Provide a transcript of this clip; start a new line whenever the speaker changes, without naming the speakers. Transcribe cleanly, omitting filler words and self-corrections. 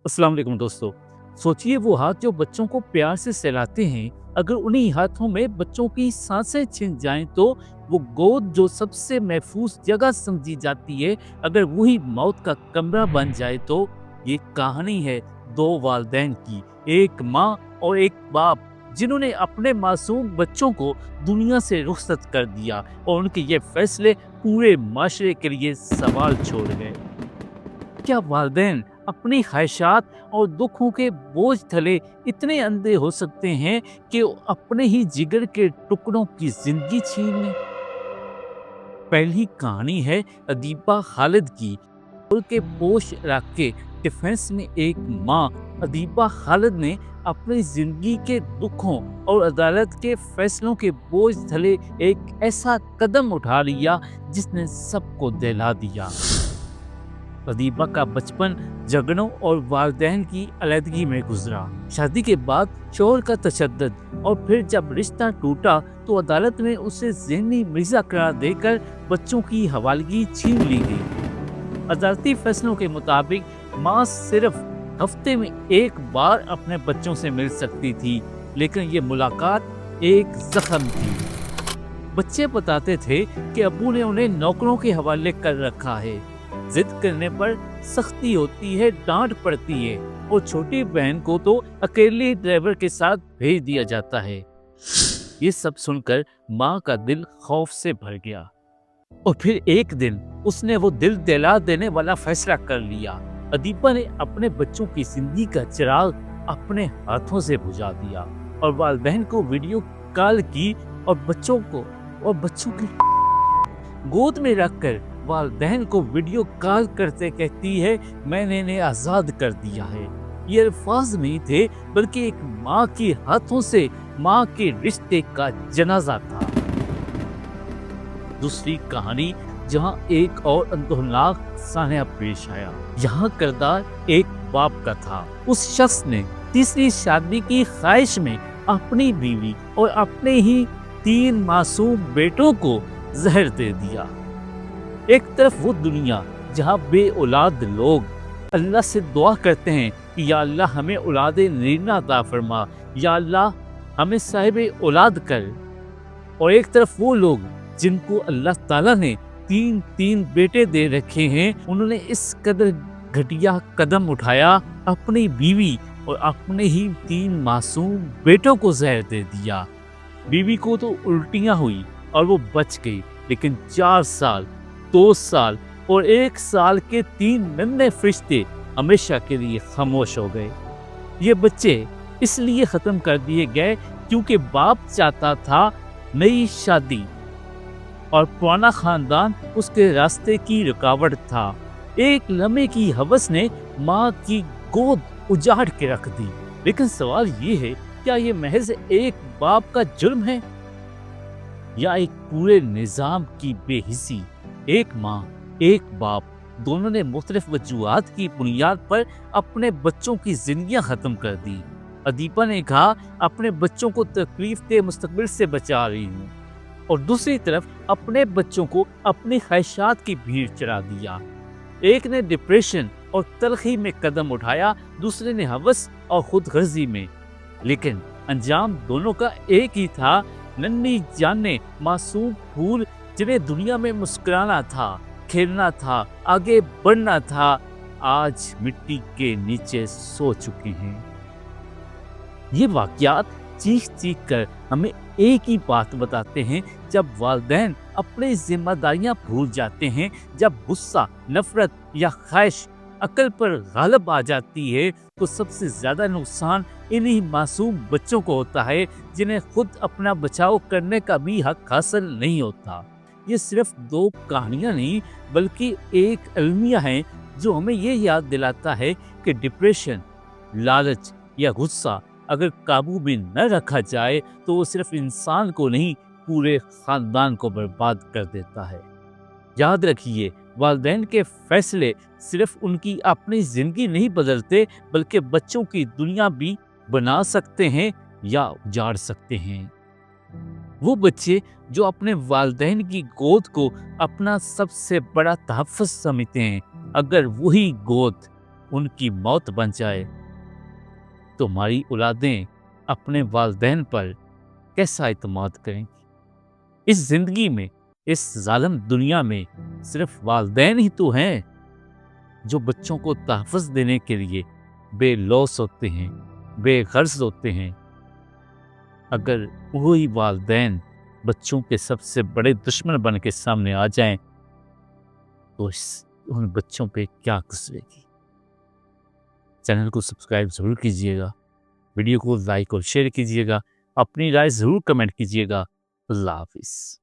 अस्सलाम वालेकुम दोस्तों। सोचिए वो हाथ जो बच्चों को प्यार से सहलाते हैं, अगर उन्हीं हाथों में बच्चों की सांसें छिन जाएं तो वो गोद जो सबसे महफूज जगह समझी जाती है, अगर वही मौत का कमरा बन जाए तो ये कहानी है दो वालिदैन की, एक माँ और एक बाप जिन्होंने अपने मासूम बच्चों को दुनिया से रुखसत कर दिया और उनके ये फैसले पूरे माशरे के लिए सवाल छोड़ गए। क्या वालिदैन अपनी ख्वाहिशात और दुखों के बोझ तले इतने अंधे हो सकते हैं कि वो अपने ही जिगर के टुकड़ों की जिंदगी छीन लें? पहली कहानी है अदीबा खालिद की। स्कूल के पोश इलाके डिफेंस में एक माँ अदीबा खालिद ने अपनी जिंदगी के दुखों और अदालत के फैसलों के बोझ तले एक ऐसा कदम उठा लिया जिसने सबको दहला दिया। अदीबा का बचपन झगड़ों और वालिदैन की अलहदगी में गुजरा। शादी के बाद शौहर का तशद्दुद और फिर जब रिश्ता टूटा तो अदालत में उसे ज़हनी मरीज़ा करार देकर बच्चों की हवालगी छीन ली गई। अदालती फैसलों के मुताबिक माँ सिर्फ हफ्ते में एक बार अपने बच्चों से मिल सकती थी, लेकिन ये मुलाकात एक जख्म थी। बच्चे बताते थे कि अब्बू ने उन्हें नौकरों के हवाले कर रखा है, जिद करने पर सख्ती होती है, डांट पड़ती है और छोटी बहन को तो अकेले ड्राइवर के साथ भेज दिया जाता है। ये सब सुनकर माँ का दिल खौफ से भर गया और फिर एक दिन उसने वो दिल दहला देने वाला फैसला कर लिया। अदीबा ने अपने बच्चों की जिंदगी का चिराग अपने हाथों से बुझा दिया और वालिदैन को वीडियो कॉल की और बच्चों की गोद में रखकर वालिदैन को वीडियो कॉल करते कहती है, मैंने इन्हें आजाद कर दिया है। ये अल्फाज नहीं थे, बल्कि एक माँ के हाथों से माँ के रिश्ते का जनाजा था। दूसरी कहानी जहाँ एक और अंदोलनाक सान्या पेश आया। यहाँ किरदार एक बाप का था। उस शख्स ने तीसरी शादी की ख्वाहिश में अपनी बीवी और अपने ही 3 मासूम बेटों को जहर दे दिया। एक तरफ वो दुनिया जहाँ बे औलाद लोग अल्लाह से दुआ करते हैं कि या अल्लाह हमें औलाद नरीना अता फरमा, या अल्लाह हमें साहिब औलाद कर, और एक तरफ वो लोग जिनको अल्लाह ताला ने 3 बेटे दे रखे हैं, उन्होंने इस कदर घटिया कदम उठाया, अपनी बीवी और अपने ही 3 मासूम बेटों को जहर दे दिया। बीवी को तो उल्टियां हुई और वो बच गई, लेकिन 4 साल, 2 साल और 1 साल के 3 नन्हे फरिश्ते हमेशा के लिए खामोश हो गए। ये बच्चे इसलिए खत्म कर दिए गए क्योंकि बाप चाहता था नई शादी और पुराना खानदान उसके रास्ते की रुकावट था। एक लम्हे की हवस ने माँ की गोद उजाड़ के रख दी। लेकिन सवाल ये है, क्या ये महज एक बाप का जुर्म है या एक पूरे निजाम की बेहिसी? एक माँ, एक बाप, दोनों ने मुख्तलिफ वजूहात की बुनियाद पर अपने बच्चों की जिंदगियां खत्म कर दी। अदीबा ने कहा, अपने बच्चों को तकलीफ के मुस्तकबिल से बचा रही हूँ, और दूसरी तरफ अपने बच्चों को अपनी ख्वाहिशात की भीड़ चढ़ा दिया। एक ने डिप्रेशन और तलखी में कदम उठाया, दूसरे ने हवस और खुदगर्जी में, लेकिन अंजाम दोनों का एक ही था। नन्ही जाने मासूम फूल जिन्हें दुनिया में मुस्कुराना था, खेलना था, आगे बढ़ना था, आज मिट्टी के नीचे सो चुके हैं। ये वाकयात चीख चीख कर हमें एक ही बात बताते हैं, जब वालिदैन अपनी जिम्मेदारियां भूल जाते हैं, जब गुस्सा, नफरत या ख्वाहिश अकल पर गालिब आ जाती है, तो सबसे ज्यादा नुकसान इन्हीं मासूम बच्चों को होता है, जिन्हें खुद अपना बचाव करने का भी हक हासिल नहीं होता। ये सिर्फ 2 कहानियां नहीं, बल्कि एक अलमिया है जो हमें ये याद दिलाता है कि डिप्रेशन, लालच या गुस्सा अगर काबू में न रखा जाए तो वो सिर्फ इंसान को नहीं, पूरे खानदान को बर्बाद कर देता है। याद रखिए, वालिदैन के फैसले सिर्फ उनकी अपनी जिंदगी नहीं बदलते, बल्कि बच्चों की दुनिया भी बना सकते हैं या उजाड़ सकते हैं। वो बच्चे जो अपने वालिदैन की गोद को अपना सबसे बड़ा तहफ़्फ़ुज़ समझते हैं, अगर वही गोद ان کی موت بن جائے تو ہماری اولادیں اپنے والدین پر کیسا اعتماد کریں گی؟ اس زندگی میں، اس ظالم دنیا میں صرف والدین ہی تو ہیں جو بچوں کو تحفظ دینے کے لیے بے لوث ہوتے ہیں، بے غرض ہوتے ہیں۔ اگر وہی والدین بچوں کے سب سے بڑے دشمن بن کے سامنے آ جائیں تو ان بچوں پہ کیا گزرے گی؟ چینل کو سبسکرائب ضرور کیجیے گا، ویڈیو کو لائک اور شیئر کیجیے گا، اپنی رائے ضرور کمنٹ کیجیے گا۔ اللہ حافظ۔